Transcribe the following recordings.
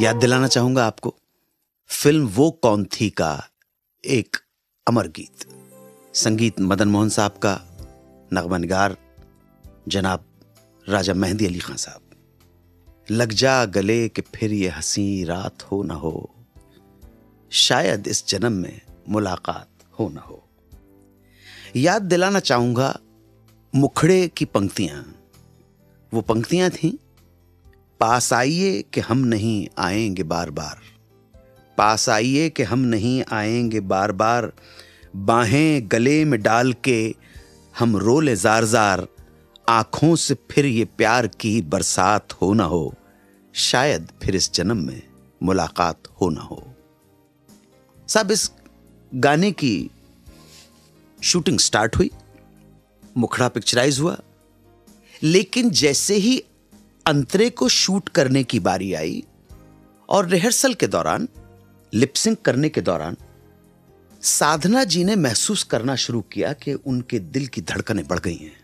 याद दिलाना चाहूंगा आपको फिल्म वो कौन थी का एक अमर गीत, संगीत मदन मोहन साहब का, नगमनगार जनाब राजा मेहंदी अली खान साहब। लग जा गले कि फिर ये हंसी रात हो ना हो, शायद इस जन्म में मुलाकात हो ना हो। याद दिलाना चाहूंगा मुखड़े की पंक्तियां। वो पंक्तियां थीं, पास आइए कि हम नहीं आएंगे बार बार, पास आइए कि हम नहीं आएंगे बार बार, बाहें गले में डाल के हम रोले जार जार, आंखों से फिर ये प्यार की बरसात हो ना हो, शायद फिर इस जन्म में मुलाकात हो ना हो। साहब, इस गाने की शूटिंग स्टार्ट हुई, मुखड़ा पिक्चराइज हुआ, लेकिन जैसे ही अंतरे को शूट करने की बारी आई और रिहर्सल के दौरान, लिपसिंग करने के दौरान साधना जी ने महसूस करना शुरू किया कि उनके दिल की धड़कनें बढ़ गई हैं,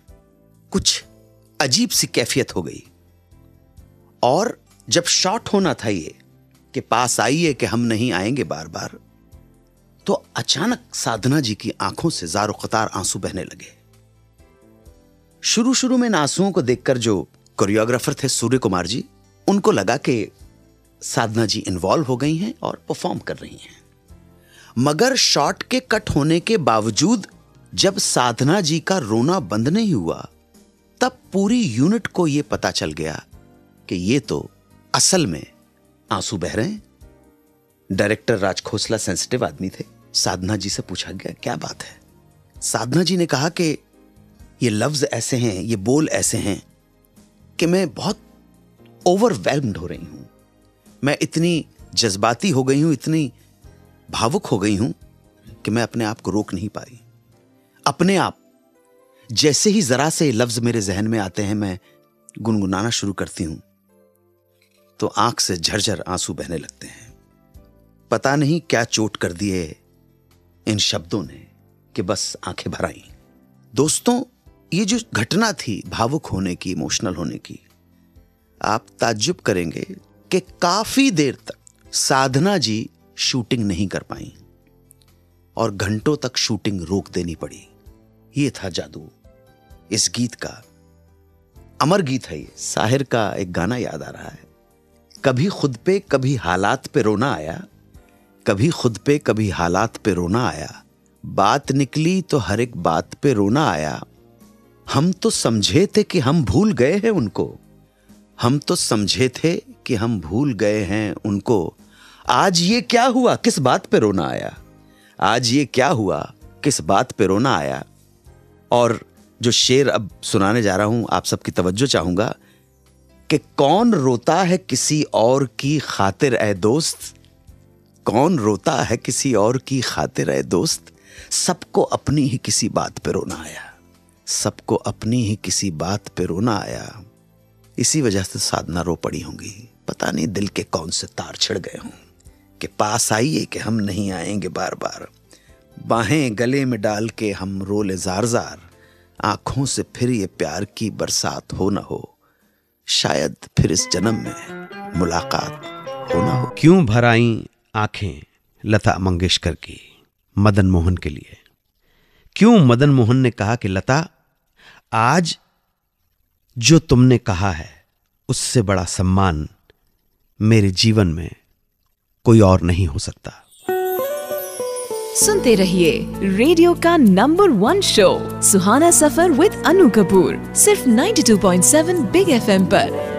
कुछ अजीब सी कैफियत हो गई। और जब शॉट होना था ये कि पास आइए कि हम नहीं आएंगे बार बार, तो अचानक साधना जी की आंखों से ज़ारो क़तार आंसू बहने लगे। शुरू शुरू में इन आंसुओं को देखकर जो कोरियोग्राफर थे सूर्य कुमार जी, उनको लगा कि साधना जी इन्वॉल्व हो गई हैं और परफॉर्म कर रही हैं। मगर शॉट के कट होने के बावजूद जब साधना जी का रोना बंद नहीं हुआ, तब पूरी यूनिट को यह पता चल गया कि ये तो असल में आंसू बह रहे हैं। डायरेक्टर राज खोसला सेंसिटिव आदमी थे। साधना जी से पूछा गया क्या बात है। साधना जी ने कहा कि ये लफ्ज ऐसे हैं, ये बोल ऐसे हैं कि मैं बहुत ओवरवेल्म्ड हो रही हूं, मैं इतनी जज्बाती हो गई हूं, इतनी भावुक हो गई हूं कि मैं अपने आप को रोक नहीं पाई। अपने आप जैसे ही जरा से लफ्ज मेरे जहन में आते हैं, मैं गुनगुनाना शुरू करती हूं तो आंख से झरझर आंसू बहने लगते हैं। पता नहीं क्या चोट कर दिए इन शब्दों ने कि बस आंखें भर आईं। दोस्तों, ये जो घटना थी भावुक होने की, इमोशनल होने की, आप ताज्जुब करेंगे कि काफी देर तक साधना जी शूटिंग नहीं कर पाई और घंटों तक शूटिंग रोक देनी पड़ी। ये था जादू इस गीत का। अमर गीत है ये। साहिर का एक गाना याद आ रहा है, कभी खुद पे कभी हालात पे रोना आया, कभी खुद पे कभी हालात पे रोना आया, बात निकली तो हर एक बात पे रोना आया, हम तो समझे थे कि हम भूल गए हैं उनको, हम तो समझे थे कि हम भूल गए हैं उनको, आज ये क्या हुआ किस बात पे रोना आया, आज ये क्या हुआ किस बात पे रोना आया। और जो शेर अब सुनाने जा रहा हूं, आप सबकी तवज्जो चाहूंगा कि कौन रोता है किसी और की खातिर ए दोस्त, कौन रोता है किसी और की खातिर ए दोस्त, सबको अपनी ही किसी बात पे रोना आया, सबको अपनी ही किसी बात पे रोना आया। इसी वजह से साधना रो पड़ी होंगी। पता नहीं दिल के कौन से तार छिड़ गए हों कि पास आइए कि हम नहीं आएंगे बार बार, बाहें गले में डाल के हम रोले जार जार, आंखों से फिर ये प्यार की बरसात हो ना हो, शायद फिर इस जन्म में मुलाकात हो ना हो। क्यों भर आई आंखें लता मंगेशकर की मदन मोहन के लिए। क्यों मदन मोहन ने कहा कि लता, आज जो तुमने कहा है उससे बड़ा सम्मान मेरे जीवन में कोई और नहीं हो सकता। सुनते रहिए रेडियो का number 1 show Suhana Safar with Anu Kapoor, सिर्फ 92.7 बिग FM पर।